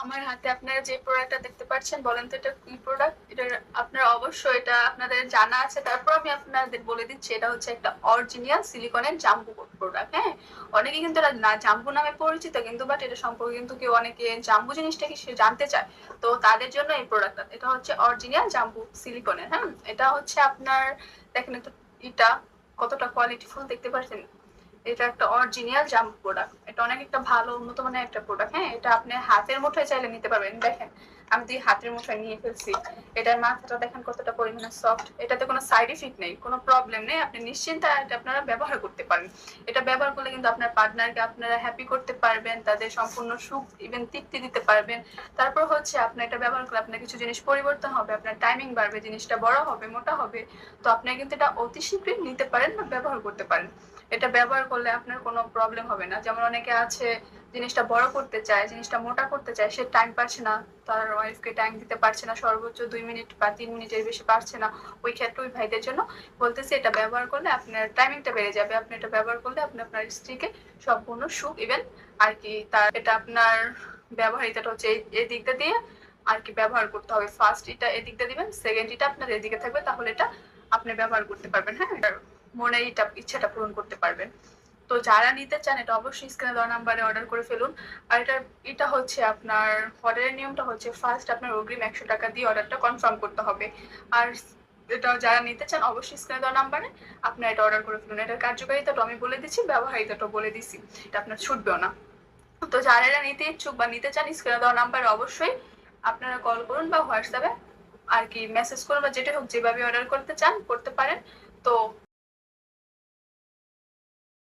আমার হাতে আপনারা যে প্রোডাক্টটা দেখতে পাচ্ছেন, বলেন তো এটা কি প্রোডাক্ট? এটা আপনারা অবশ্যই এটা আপনাদের জানা আছে, তারপর আমি আপনাদের বলে দিচ্ছি। এটা হচ্ছে একটা অরিজিনাল সিলিকনের জাম্বু প্রোডাক্ট। হ্যাঁ, অনেকে কিন্তু এটা না জাম্বু নামে পরিচিত, কিন্তু বাট এটা সম্পর্কে কিন্তু কেউ অনেকে জাম্বু জিনিসটা কি সে জানতে চায়। তো তাদের জন্য এই প্রোডাক্টটা, এটা হচ্ছে অরিজিনাল জাম্বু সিলিকনের। হ্যাঁ, এটা হচ্ছে আপনার, দেখেন এটা, এটা কতটা কোয়ালিটিফুল দেখতে পাচ্ছেন। এটা একটা অরিজিনাল জাম্প প্রোডাক্ট, এটা অনেক একটা ভালো উন্নত মানের একটা প্রোডাক্ট। হ্যাঁ, এটা আপনি হাতের মুঠোয় চাইলে নিতে পারবেন। দেখেন আমি তো হাতের মুঠোয় নিয়ে ফেলছি। এটার মাথাটা দেখেন কতটা পরিমাণে সফট, এটাতে কোনো সাইড ইফেক্ট নেই, কোনো প্রবলেম নেই, আপনি নিশ্চিন্তে এটা আপনারা ব্যবহার করতে পারেন। এটা ব্যবহার করলে কিন্তু আপনার পার্টনারকে আপনারা হ্যাপি করতে পারবেন, তাদের সম্পূর্ণ সুখ ইভেন তৃপ্তি দিতে পারবেন। তারপর হচ্ছে আপনার এটা ব্যবহার করলে আপনার কিছু জিনিস পরিবর্তন হবে, আপনার টাইমিং বাড়বে, জিনিসটা বড় হবে, মোটা হবে। তো আপনি কিন্তু এটা অতি শীঘ্রই নিতে পারেন বা ব্যবহার করতে পারেন। এটা ব্যবহার করলে আপনার কোনো প্রবলেম হবে না। যেমন অনেকে আছে জিনিসটা বড় করতে চায়, জিনিসটা মোটা করতে চায়, সে টাইম পাচ্ছে না, তার ওয়াইফকে টাইম দিতে পারছে না, সর্বোচ্চ 2 মিনিট বা 3 মিনিটের বেশি পারছে না। ওই ক্ষেত্রে ওই ভাইদের জন্য বলতেছি, এটা ব্যবহার করলে আপনার টাইমিংটা বেড়ে যাবে। আপনি এটা ব্যবহার করলে আপনি আপনার স্ত্রীকে সম্পূর্ণ সুখ ইভেন আর কি, তার এটা আপনার ব্যবহারিতাটা হচ্ছে এই দিকটা দিয়ে আর কি ব্যবহার করতে হবে। ফার্স্ট এটা এদিকটা দিবেন, সেকেন্ড এটা আপনার এদিকে থাকবে, তাহলে এটা আপনি ব্যবহার করতে পারবেন। হ্যাঁ, মনে ইচ্ছাটা পূরণ করতে পারবেন। তো যারা নিতে চান এটা অবশ্যই স্ক্রিনে দেওয়া নাম্বারে অর্ডার করে ফেলুন। আর এটা হচ্ছে আপনার অর্ডারের নিয়মটা হচ্ছে, ফার্স্ট আপনার অগ্রিম 100 টাকা দিয়ে অর্ডারটা কনফার্ম করতে হবে। আর এটা যারা নিতে চান অবশ্যই স্ক্রিনে দেওয়া নাম্বারে আপনার এটা অর্ডার করে ফেলুন। এটার কার্যকারিতাটা আমি বলে দিচ্ছি, ব্যবহারিতাটাও বলে দিচ্ছি, এটা আপনার ছুটবেও না। তো যারা এটা নিতে ইচ্ছুক বা নিতে চান, স্ক্রিনে দেওয়া নাম্বারে অবশ্যই আপনারা কল করুন বা হোয়াটসঅ্যাপে আর কি মেসেজ করুন, বা যেটা হোক যেভাবে অর্ডার করতে চান করতে পারেন। তো